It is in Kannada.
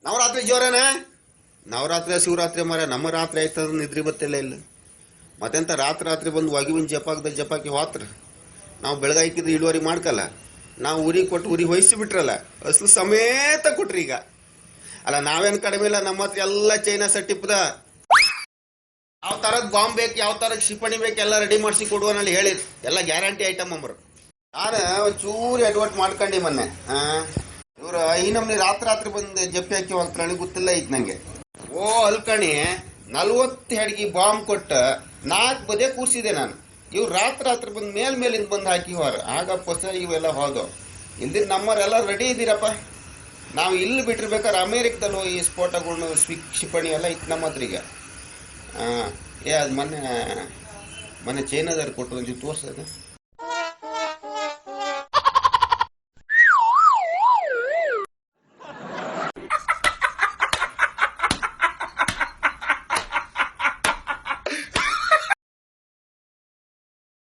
ನವರಾತ್ರಿ ಜೋರೇನ? ನವರಾತ್ರಿ ಶಿವರಾತ್ರಿ ಮರ ನಮ್ಮ ರಾತ್ರಿ ಆಯ್ತದ ನಿದ್ರಿ ಬತ್ತಿಲ್ಲ ಇಲ್ಲ. ಮತ್ತೆಂತ ರಾತ್ರಿ ಬಂದು ಒಗಿವಿನ ಜಪಾಕಿ ಹೋತ್ರ ನಾವು ಬೆಳಗಾಯ್ಕಿದ್ರೆ ಇಳುವರಿ ಮಾಡ್ಕಲ್ಲ. ನಾವು ಊರಿಗೆ ಕೊಟ್ಟು ಊರಿಗೆ ಹೊಯ್ಸಿ ಬಿಟ್ರಲ್ಲ, ಅಸಲು ಸಮೇತ ಕೊಟ್ರಿ ಈಗ. ಅಲ್ಲ ನಾವೇನು ಕಡಿಮೆ ಇಲ್ಲ, ನಮ್ಮ ಹತ್ರ ಎಲ್ಲ ಚೈನಾ ಸಟ್ಟಿಪ್ಪದ. ಯಾವ ಥರದ ಬಾಂಬ್ ಬೇಕು, ಯಾವ ಥರದ ಕ್ಷಿಪಣಿ ಬೇಕು ಎಲ್ಲ ರೆಡಿ ಮಾಡಿಸಿ ಕೊಡುವನಲ್ಲಿ ಹೇಳಿದ್ ಎಲ್ಲ ಗ್ಯಾರಂಟಿ ಐಟಮ್ ಅಂಬರು. ನಾನು ಒಂಚೂರು ಎಡ್ವರ್ಟ್ ಮಾಡ್ಕೊಂಡು ಮೊನ್ನೆ ಇವರು ಈ ನಮ್ನಿ ರಾತ್ರಿ ಬಂದು ಜಪ್ಪಿ ಹಾಕಿ ಹೋಗ್ತಾರೆ, ನನಗೆ ಗೊತ್ತಿಲ್ಲ ಐತೆ ನಂಗೆ. ಓ ಅಲ್ಕಣಿ 40 ಹೆಡ್ಗಿ ಬಾಂಬ್ ಕೊಟ್ಟು 4 ಬದೇ ಕೂರಿಸಿದೆ ನಾನು. ಇವ್ರು ರಾತ್ರಿ ಬಂದು ಮೇಲಿಂದ ಬಂದು ಹಾಕಿ ಹೋರ. ಆಗ ಹೊಸ ಇವೆಲ್ಲ ಹೋದವು. ಇಲ್ದಿರ ನಮ್ಮವರೆಲ್ಲ ರೆಡಿ ಇದ್ದೀರಪ್ಪ. ನಾವು ಇಲ್ಲಿ ಬಿಟ್ಟಿರ್ಬೇಕಾದ್ರೆ ಅಮೇರಿಕದಲ್ಲೂ ಈ ಸ್ಫೋಟಗಳು ಕ್ಷಿಪಣಿ ಎಲ್ಲ ಇತ್ತು ನಮ್ಮ ಹತ್ರ ಈಗ. ಅದು ಮೊನ್ನೆ ಚೈನಾದವ್ರು ಕೊಟ್ಟು ಒಂಚೂರು ತೋರಿಸೋದು.